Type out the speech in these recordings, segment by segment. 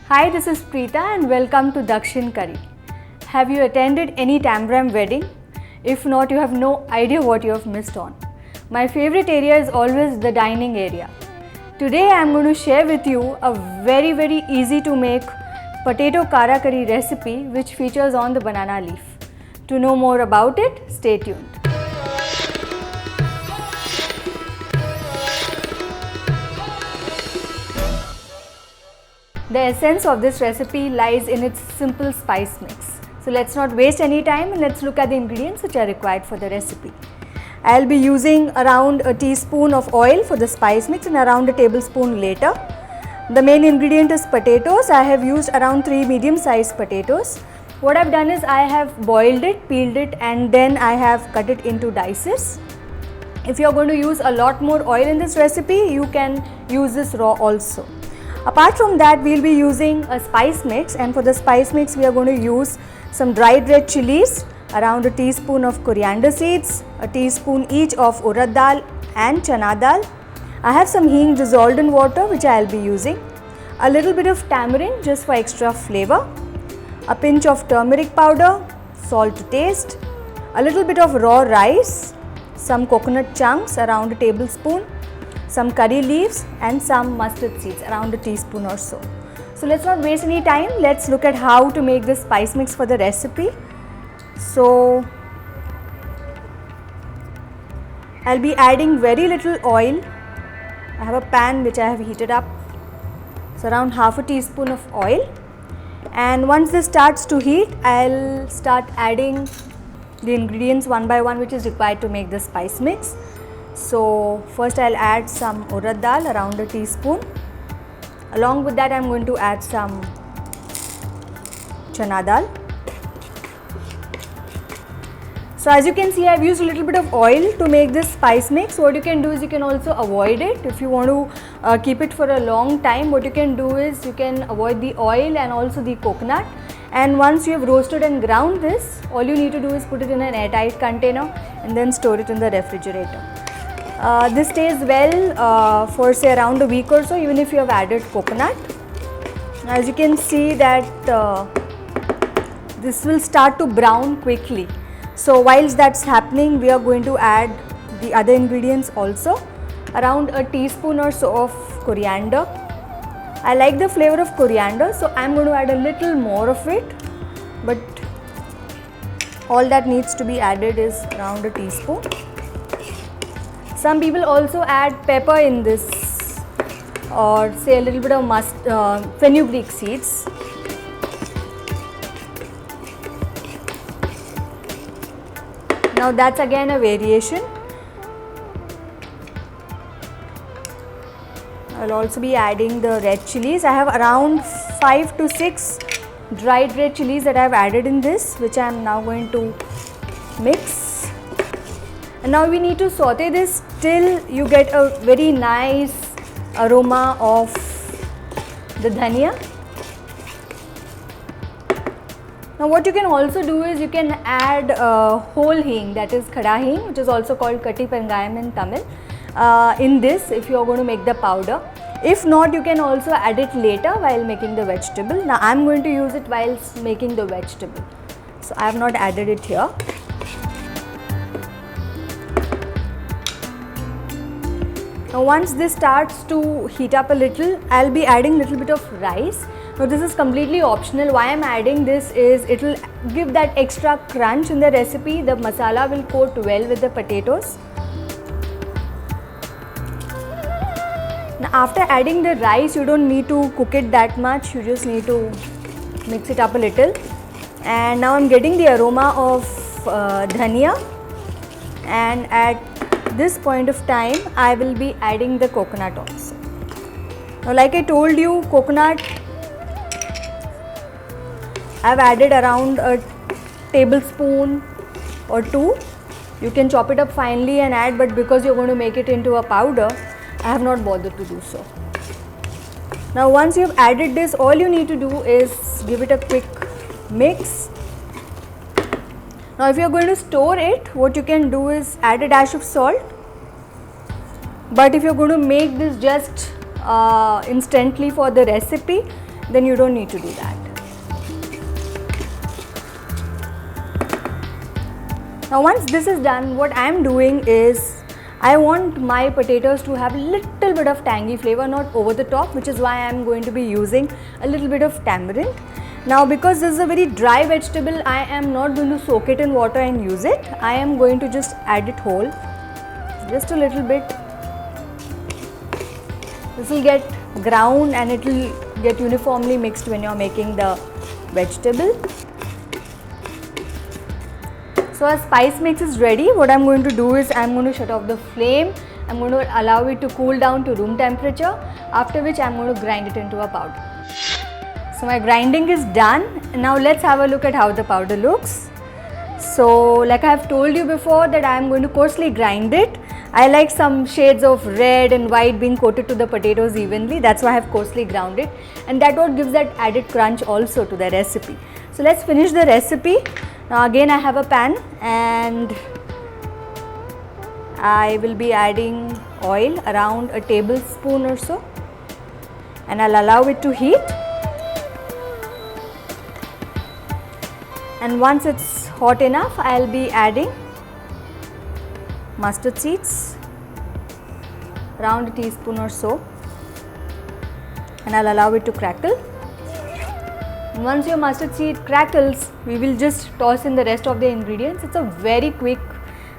Hi, this is Preetha and welcome to Dakshin Curry. Have you attended any Tambhram wedding? If not, you have no idea what you have missed on. My favorite area is always the dining area. Today I am going to share with you a very easy to make potato Kara Kari recipe which features on the banana leaf. To know more about it, stay tuned. The essence of this recipe lies in its simple spice mix. So let's not waste any time and let's look at the ingredients which are required for the recipe. I'll be using around a teaspoon of oil for the spice mix and around a tablespoon later. The main ingredient is potatoes. I have used around 3 medium-sized potatoes. What I've done is I have boiled it, peeled it, and then I have cut it into dices. If you're going to use a lot more oil in this recipe, you can use this raw also. Apart from that, we'll be using a spice mix, and for the spice mix we are going to use some dried red chillies, around a teaspoon of coriander seeds, a teaspoon each of urad dal and chana dal. I have some hing dissolved in water which I will be using, a little bit of tamarind just for extra flavor, a pinch of turmeric powder, salt to taste, a little bit of raw rice, some coconut chunks around a tablespoon, some curry leaves and some mustard seeds around a teaspoon or so. So let's not waste any time, let's look at how to make this spice mix for the recipe. So I'll be adding very little oil. I have a pan which I have heated up, so around half a teaspoon of oil, and once this starts to heat, I'll start adding the ingredients one by one which is required to make the spice mix. So first I'll add some urad dal, around a teaspoon. Along with that I'm going to add some chana dal. So as you can see, I've used a little bit of oil to make this spice mix. What you can do is you can also avoid it. If you want to keep it for a long time, what you can do is you can avoid the oil and also the coconut. And once you have roasted and ground this, all you need to do is put it in an airtight container and then store it in the refrigerator. This stays well for say around a week or so, even if you have added coconut. As you can see that this will start to brown quickly. So whilst that's happening, we are going to add the other ingredients also, around a teaspoon or so of coriander. I like the flavor of coriander, so I'm going to add a little more of it, but all that needs to be added is around a teaspoon. Some people also add pepper in this, or say a little bit of fenugreek seeds. Now that's again a variation. I'll also be adding the red chillies. I have around 5 to 6 dried red chillies that I have added in this, which I am now going to mix. And now we need to saute this till you get a very nice aroma of the dhania. Now what you can also do is you can add whole hing, that is khada hing, which is also called kati pangayam in Tamil, in this if you are going to make the powder. If not, you can also add it later while making the vegetable. Now I am going to use it while making the vegetable, so I have not added it here. Now once this starts to heat up a little, I'll be adding a little bit of rice. Now this is completely optional. Why I'm adding this is it will give that extra crunch in the recipe. The masala will coat well with the potatoes. Now after adding the rice, you don't need to cook it that much. You just need to mix it up a little. And now I'm getting the aroma of dhania, and at this point of time I will be adding the coconut also. Now like I told you, coconut I have added around a tablespoon or 2. You can chop it up finely and add, but because you're going to make it into a powder, I have not bothered to do so. Now once you have added this, all you need to do is give it a quick mix. Now if you are going to store it, what you can do is add a dash of salt. But if you are going to make this just instantly for the recipe, then you don't need to do that. Now once this is done, what I am doing is I want my potatoes to have a little bit of tangy flavor, not over the top, which is why I am going to be using a little bit of tamarind. Now because this is a very dry vegetable, I am not going to soak it in water and use it. I am going to just add it whole, just a little bit. This will get ground and it will get uniformly mixed when you are making the vegetable. So our spice mix is ready. What I am going to do is I am going to shut off the flame. I am going to allow it to cool down to room temperature, after which I am going to grind it into a powder. So my grinding is done. Now let's have a look at how the powder looks. So like I have told you before that I am going to coarsely grind it. I like some shades of red and white being coated to the potatoes evenly. That's why I have coarsely ground it, and that what gives that added crunch also to the recipe. So let's finish the recipe. Now again I have a pan and I will be adding oil, around a tablespoon or so, and I'll allow it to heat. And once it's hot enough, I'll be adding mustard seeds, around a teaspoon or so, and I'll allow it to crackle. And once your mustard seed crackles, we will just toss in the rest of the ingredients. It's a very quick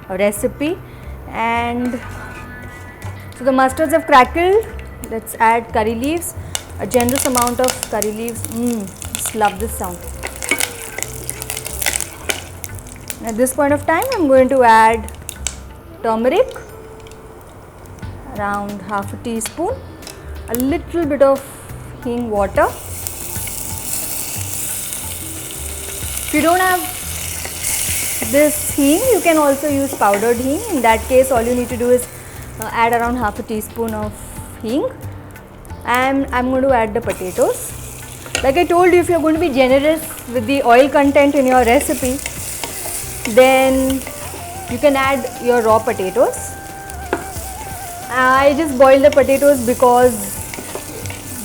recipe. And so the mustards have crackled. Let's add curry leaves, a generous amount of curry leaves. Just love this sound. At this point of time, I'm going to add turmeric, around half a teaspoon, a little bit of hing water. If you don't have this hing, you can also use powdered hing. In that case, all you need to do is add around half a teaspoon of hing. And I'm going to add the potatoes. Like I told you, if you're going to be generous with the oil content in your recipe, then you can add your raw potatoes. I just boil the potatoes because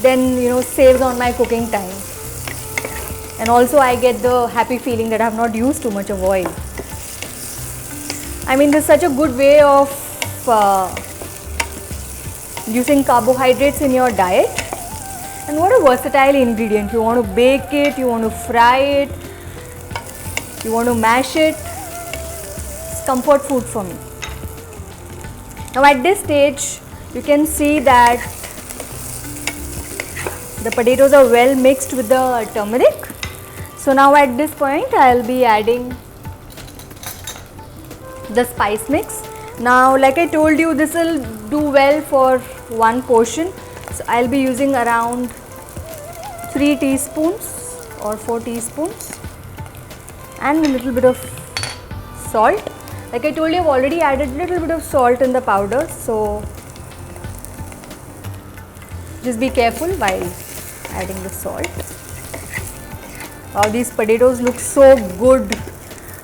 then saves on my cooking time. And also I get the happy feeling that I have not used too much of oil. I mean, this is such a good way of using carbohydrates in your diet. And what a versatile ingredient. You want to bake it, you want to fry it, you want to mash it. It's comfort food for me. Now at this stage, you can see that the potatoes are well mixed with the turmeric. So now at this point, I'll be adding the spice mix. Now like I told you, this will do well for one portion. So I'll be using around 3 teaspoons or 4 teaspoons and a little bit of salt. Like I told you, I've already added a little bit of salt in the powder, so just be careful while adding the salt. Wow, these potatoes look so good.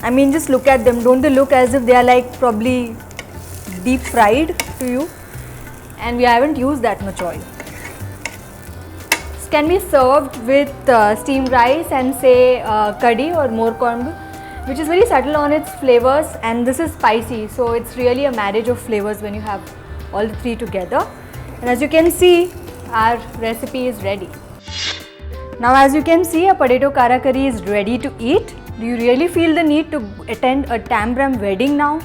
I mean, just look at them. Don't they look as if they are like probably deep fried to you? And we haven't used that much oil. This can be served with steamed rice and say kadhi or more kombu, which is very subtle on its flavors, and this is spicy, so it's really a marriage of flavors when you have all the three together. And as you can see, our recipe is ready. Now as you can see, a potato Kara Kari is ready to eat. Do you really feel the need to attend a Tambhram wedding now?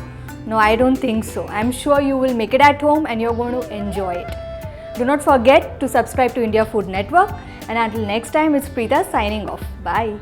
No, I don't think so. I'm sure you will make it at home and you're going to enjoy it. Do not forget to subscribe to India Food Network, and until next time, it's Preetha signing off. Bye.